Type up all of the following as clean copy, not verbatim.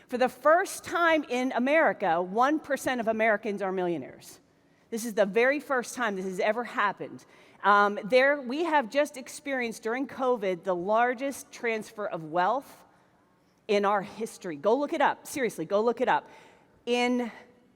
For the first time in America, 1% of Americans are millionaires. This is the very first time this has ever happened. We have just experienced during COVID the largest transfer of wealth in our history. Go look it up. Seriously, go look it up. In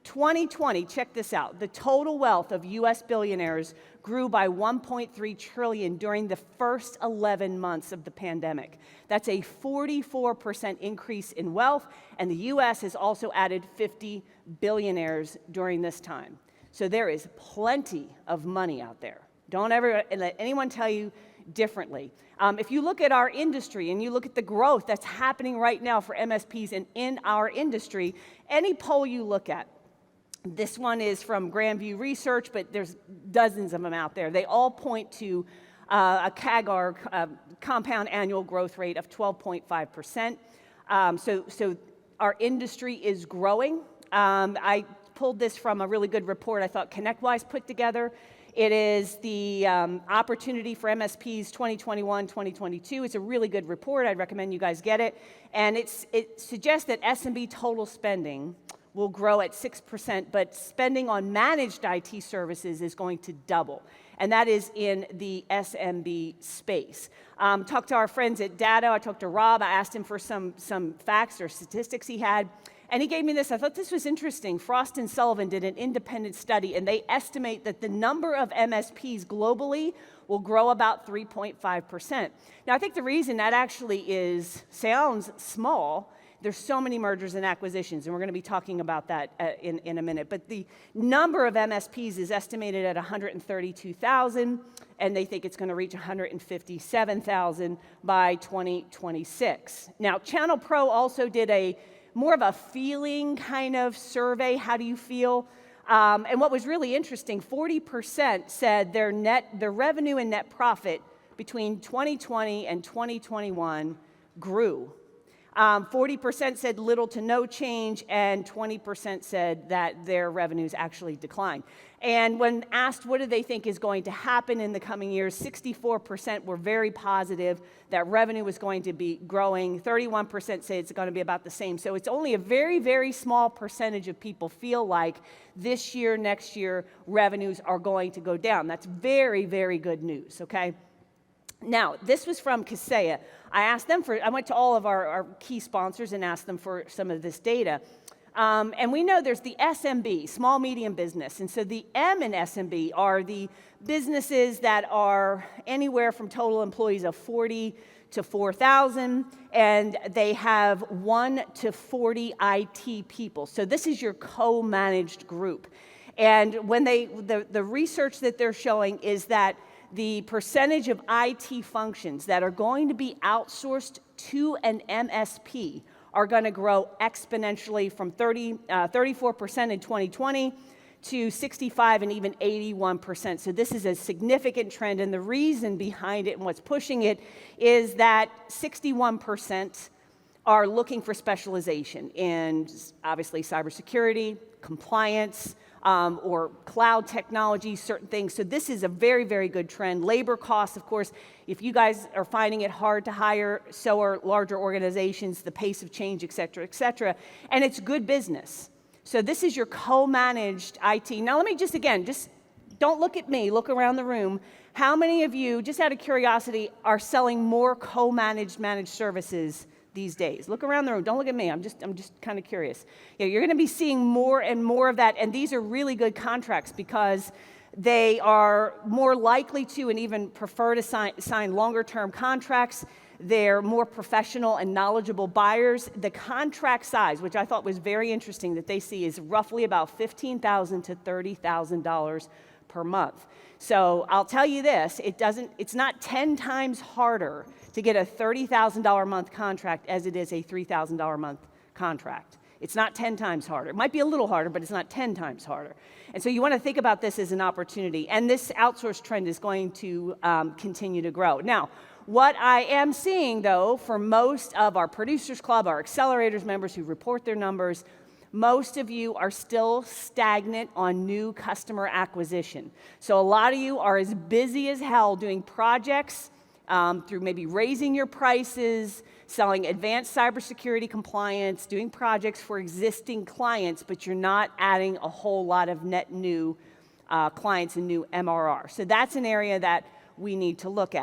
2020, check this out, the total wealth of US billionaires grew by 1.3 trillion during the first 11 months of the pandemic. That's a 44% increase in wealth, and the US has also added 50 billionaires during this time. So there is plenty of money out there. Don't ever let anyone tell you differently. If you look at our industry and you look at the growth that's happening right now for MSPs and in our industry, any poll you look at, this one is from Grandview Research, but there's dozens of them out there. They all point to a CAGR, compound annual growth rate of 12.5%. So our industry is growing. I pulled this from a really good report I thought ConnectWise put together. It is the Opportunity for MSPs 2021-2022. It's a really good report. I'd recommend you guys get it. And it suggests that SMB total spending will grow at 6%, but spending on managed IT services is going to double. And that is in the SMB space. Talked to our friends at Datto. I talked to Rob. I asked him for some facts or statistics he had. And he gave me this. I thought this was interesting. Frost & Sullivan did an independent study, and they estimate that the number of MSPs globally will grow about 3.5%. Now, I think the reason that actually sounds small, there's so many mergers and acquisitions, and we're going to be talking about that in a minute. But the number of MSPs is estimated at 132,000, and they think it's going to reach 157,000 by 2026. Now, Channel Pro also did more of a feeling kind of survey. How do you feel? And what was really interesting, 40% said their revenue and net profit between 2020 and 2021 grew. 40% said little to no change, and 20% said that their revenues actually declined. And when asked what do they think is going to happen in the coming years, 64% were very positive that revenue was going to be growing. 31% say it's going to be about the same. So it's only a very, very small percentage of people feel like this year, next year, revenues are going to go down. That's very, very good news, okay? Now, this was from Kaseya. I went to all of our key sponsors and asked them for some of this data. And we know there's the SMB, small, medium business. And so the M in SMB are the businesses that are anywhere from total employees of 40 to 4,000, and they have 1 to 40 IT people. So this is your co-managed group. And when the research that they're showing is that the percentage of IT functions that are going to be outsourced to an MSP are going to grow exponentially from 34% in 2020 to 65 and even 81%. So this is a significant trend, and the reason behind it and what's pushing it is that 61% are looking for specialization in obviously cybersecurity, compliance, or cloud technology, certain things. So this is a very, very good trend. Labor costs, of course, if you guys are finding it hard to hire, so are larger organizations, the pace of change, et cetera, et cetera. And it's good business. So this is your co-managed IT. Now let me just don't look at me, look around the room. How many of you, just out of curiosity, are selling more managed services these days? Look around the room. Don't look at me. I'm just kind of curious. Yeah, you're going to be seeing more and more of that, and these are really good contracts because they are more likely to and even prefer to sign longer-term contracts. They're more professional and knowledgeable buyers. The contract size, which I thought was very interesting that they see, is roughly about $15,000 to $30,000 per month. So I'll tell you this, it's not 10 times harder to get a $30,000 a month contract as it is a $3,000 a month contract. It's not 10 times harder. It might be a little harder, but it's not 10 times harder. And so you want to think about this as an opportunity. And this outsource trend is going to continue to grow. Now, what I am seeing, though, for most of our Producers Club, our Accelerators members who report their numbers, most of you are still stagnant on new customer acquisition. So a lot of you are as busy as hell doing projects through maybe raising your prices, selling advanced cybersecurity compliance, doing projects for existing clients, but you're not adding a whole lot of net new clients and new MRR. So that's an area that we need to look at.